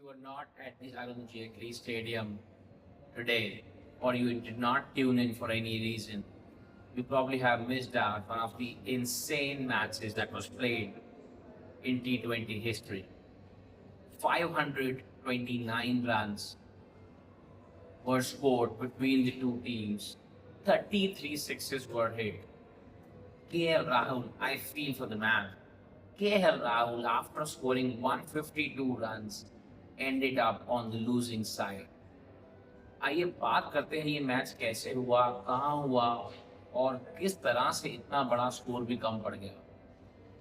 were not at the Arun Jaitley Stadium today, or you did not tune in for any reason, you probably have missed out one of the insane matches that was played in T20 history. 529 runs were scored between the two teams. 33 sixes were hit. KL Rahul, I feel for the man. KL Rahul, after scoring 152 runs, ended up on the losing side. आइए बात करते हैं ये match कैसे हुआ, कहाँ हुआ और किस तरह से इतना बड़ा स्कोर भी कम पड़ गया।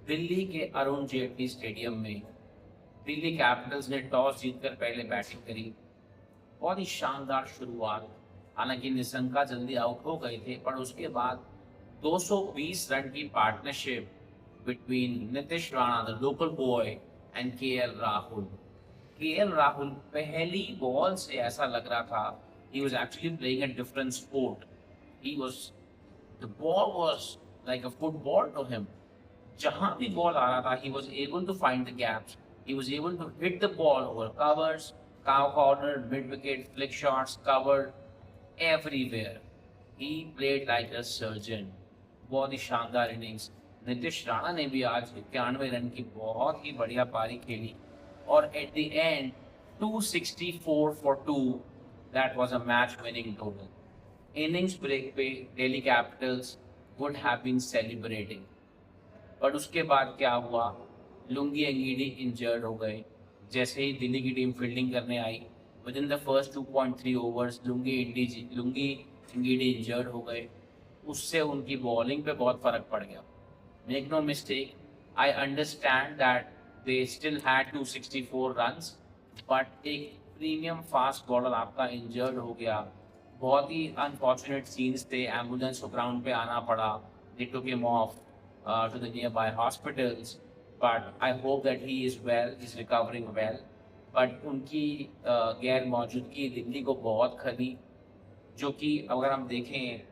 दिल्ली के अरुण जेटली स्टेडियम में दिल्ली कैपिटल्स ने टॉस जीतकर पहले बैटिंग करी। बहुत ही शानदार शुरुआत। हालांकि निशंका जल्दी आउट हो गए थे, पर उसके बाद 220 रन की partnership between Nitish Rana the local boy and KL Rahul. KL Rahul पहली बॉल से ऐसा लग रहा था he was actually playing a different sport. The ball was like a football to him. जहाँ भी बॉल आ रहा था, he was able to find the gaps. He was able to hit the ball over covers, cow corner, mid wicket, flick shots, covered everywhere. He played like a surgeon. बहुत ही शानदार innings. Nitish Rana ने भी आज 91 run की बहुत ही बढ़िया पारी खेली और at the end 264 for 2, that was a match winning total. Innings break पे Delhi Capitals would have been celebrating. But उसके बाद क्या हुआ, लुंगी एंगीडी इंजर्ड हो गए। जैसे ही दिल्ली की टीम फील्डिंग करने आई, within the first 2.3 overs Lungi Ngidi injured हो गए। उससे उनकी बॉलिंग पे बहुत फर्क पड़ गया। Make no mistake, I understand that they still had 264 runs, but एक प्रीमियम फास्ट बॉलर आपका इंजर्ड हो गया। बहुत ही अनफॉर्चुनेट सीन्स थे। एम्बुलेंस को ग्राउंड पे आना पड़ा। They took him off to the nearby hospitals, but I hope that he is well, he's recovering well. But उनकी गैर मौजूदगी दिल्ली को बहुत खली, जो कि अगर हम देखें,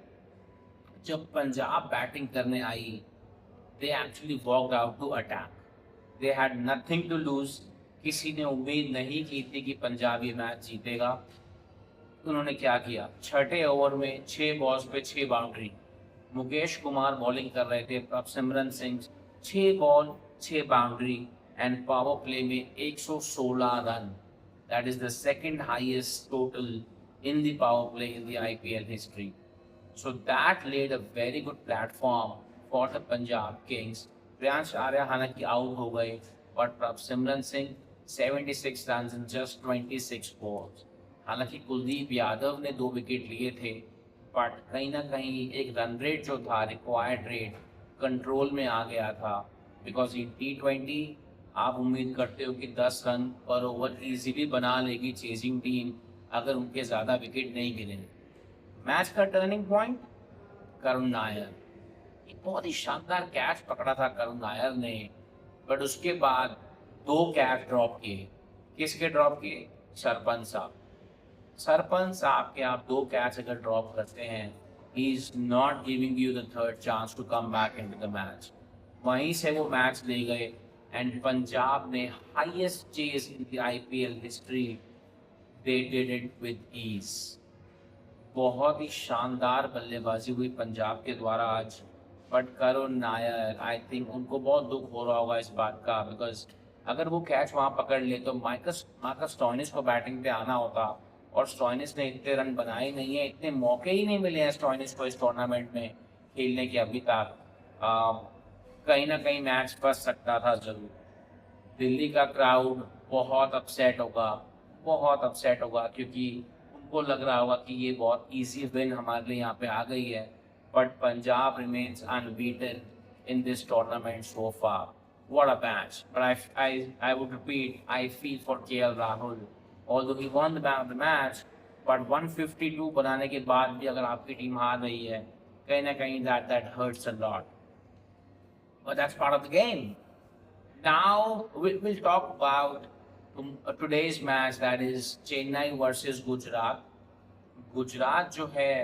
जब पंजाब बैटिंग करने आई, they actually walked out to attack. They had nothing to lose. किसी ने उम्मीद नहीं की थी कि पंजाब ये मैच जीतेगा। उन्होंने क्या किया, छठे ओवर में 6 बॉल्स पे 6 बाउंड्री। मुकेश कुमार बॉलिंग कर रहे थे, Prabhsimran Singh 6 ball 6 boundary and power play में 116 run. That is the second highest total in the power play in the IPL history. So that led a very good platform for the Punjab Kings. Priyansh Arya हालांकि out हो गए, but Prabhsimran Singh 76 run in just 26 balls. हालांकि कुलदीप यादव ने 2 wicket लिए थे, but कहीं ना कहीं एक रन रेट जो था, रिक्वायर्ड रेट, कंट्रोल में आ गया था। बिकॉज इन T20 आप उम्मीद करते हो कि 10 रन पर ओवर इजीली बना लेगी चेजिंग टीम अगर उनके ज़्यादा विकेट नहीं गिरे। मैच का टर्निंग पॉइंट करुण नायर। एक बहुत ही शानदार कैच पकड़ा था करुण नायर ने, बट उसके बाद 2 कैच ड्रॉप किए। किसके ड्रॉप किए? सरपंच साहब। सरपंच साहब के आप 2 कैच अगर ड्रॉप करते हैं, he is not giving you the third chance to come back into the match. वहीं से वो मैच ले गए एंड पंजाब ने highest chase in the IPL history, they did it with ease. बहुत ही शानदार बल्लेबाजी हुई पंजाब के द्वारा आज, but Karun Nair, I think उनको बहुत दुख हो रहा होगा इस बात का, बिकॉज अगर वो कैच वहाँ पकड़ ले तो मार्कस स्टोइनिस को बैटिंग पे आना होता, और स्टोइनिस ने इतने रन बनाए नहीं है, इतने मौके ही नहीं मिले हैं स्टोइनिस को इस टूर्नामेंट में खेलने के अभी तक। कहीं ना कहीं मैच फंस सकता था जरूर। दिल्ली का क्राउड बहुत अपसेट होगा, क्योंकि उनको लग रहा होगा कि ये बहुत इजी विन हमारे लिए यहाँ पे आ गई है, but Punjab remains unbeaten in this tournament so far. What a match! But I would repeat, I feel for KL Rahul. Although he won the match, but 152 बनाने के बाद भी अगर आपकी टीम हार रही है, कहीं ना कहीं that hurts a lot. But that's part of the game. Now we'll talk about today's match, that is Chennai versus Gujarat. Gujarat जो है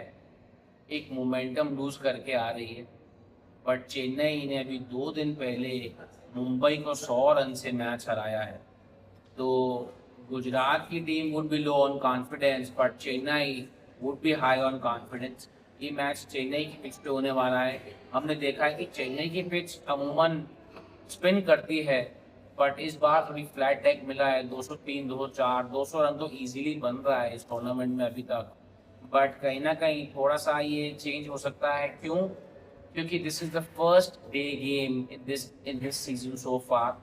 एक मोमेंटम लूज करके आ रही है, बट चेन्नई ने अभी 2 दिन पहले मुंबई को 100 रन से मैच हराया है। तो Gujarat की team would be low on confidence, but Chennai would be high on confidence. ये मैच चेन्नई की पिच पे होने वाला है. हमने देखा है कि चेन्नई की पिच अमूमन स्पिन करती है, बट इस बार थोड़ी फ्लैट टैग मिला है. 203, 204, 200 रन तो इजीली बन रहा है इस टूर्नामेंट में अभी तक. बट कहीं ना कहीं थोड़ा सा ये चेंज हो सकता है. क्यों? क्योंकि this is the first day game in this season so far.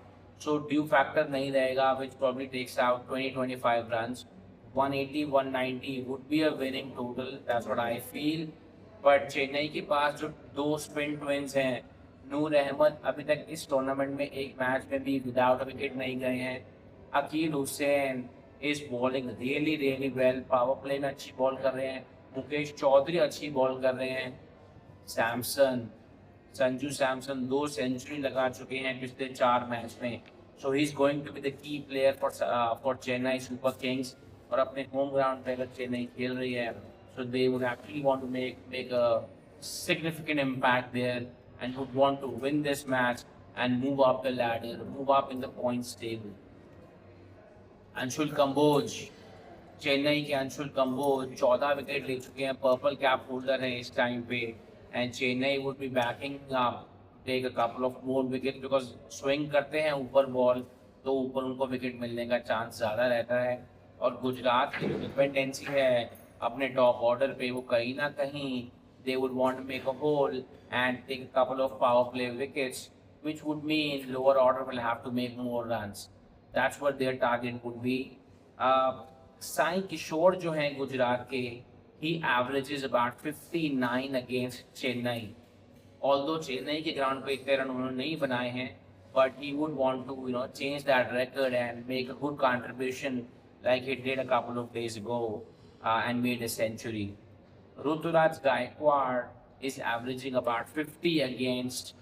So dew factor नहीं रहेगा, which probably takes out 20-25 runs. 180, 190 would be a winning total. That's what I feel. But Chennai के पास जो दो स्पिन ट्विंस हैं, नूर अहमद अभी तक इस tournament में एक मैच में भी विदाउट विकेट नहीं गए हैं. Akeal Hosein is bowling really really well, power play में अच्छी बॉल कर रहे हैं. मुकेश चौधरी अच्छी बॉल कर रहे हैं. सैमसन, संजू सैमसन 2 सेंचुरी लगा चुके हैं पिछले 4 मैच में. So he is going to be the key player for Chennai Super Kings. और अपने होम ग्राउंड पे अगर चेन्नई खेल रही है, so they would actually want to make a significant impact there, and would want to win this match and move up the ladder, move up in the points table. Anshul Kamboj, Chennai के Anshul Kamboj 14 wicket ले चुके हैं, purple cap holder है इस time पे. And Chennai would be backing take a couple of more wicket, because swing करते हैं ऊपर बॉल, तो ऊपर उनको विकेट मिलने का चांस ज़्यादा रहता है. और गुजरात की डिपेंडेंसी है अपने टॉप ऑर्डर पे, वो कहीं ना कहीं they would want to make a hole and take a couple of power play wickets, which would mean lower order will have to make more runs. That's what their target would be. Sai Kishore जो हैं गुजरात के, he averages about 59 against Chennai. Although Chennai के ground पे इतने run उन्होंने नहीं बनाए हैं, but he would want to change that record and make a good contribution like he did a couple of days ago and made a century. Ruturaj Gaikwad is averaging about 50 against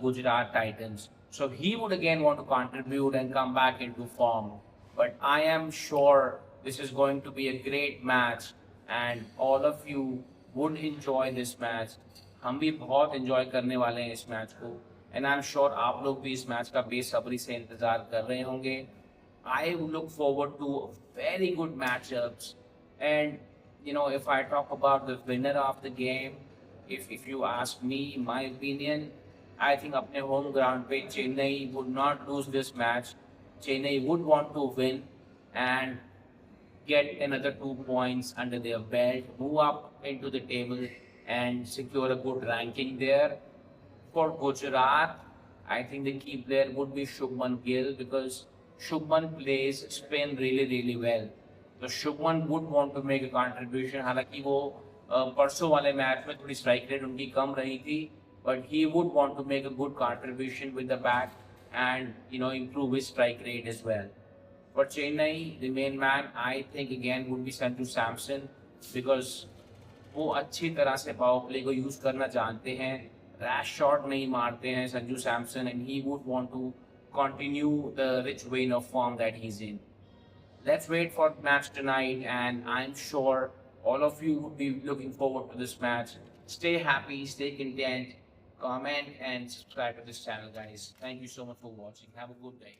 Gujarat Titans. So he would again want to contribute and come back into form. But I am sure this is going to be a great match and all of you would enjoy this match. हम भी बहुत enjoy करने वाले हैं इस match को, and I'm sure आप लोग भी इस मैच का बेसब्री से इंतजार कर रहे होंगे. I look forward to very good matchups, and if I talk about the winner of the game, if you ask me my opinion, I think अपने home ground पे Chennai would not lose this match. Chennai would want to win and get another 2 points under their belt, move up into the table and secure a good ranking there. For Gujarat, I think the key player would be Shubman Gill, because Shubman plays spin really really well. तो Shubman would want to make a contribution. हालांकि वो परसों वाले match में थोड़ी strike rate उनकी कम रही थी, but he would want to make a good contribution with the bat and improve his strike rate as well. For Chennai, the main man I think again would be Sanju Samson, because वो अच्छी तरह से power play को use करना जानते हैं, rash shot नहीं मारते हैं Sanju Samson, and he would want to continue the rich vein of form that he is in. Let's wait for the match tonight, and I'm sure all of you would be looking forward to this match. Stay happy, stay content, comment, and subscribe to this channel, guys. Thank you so much for watching. Have a good day.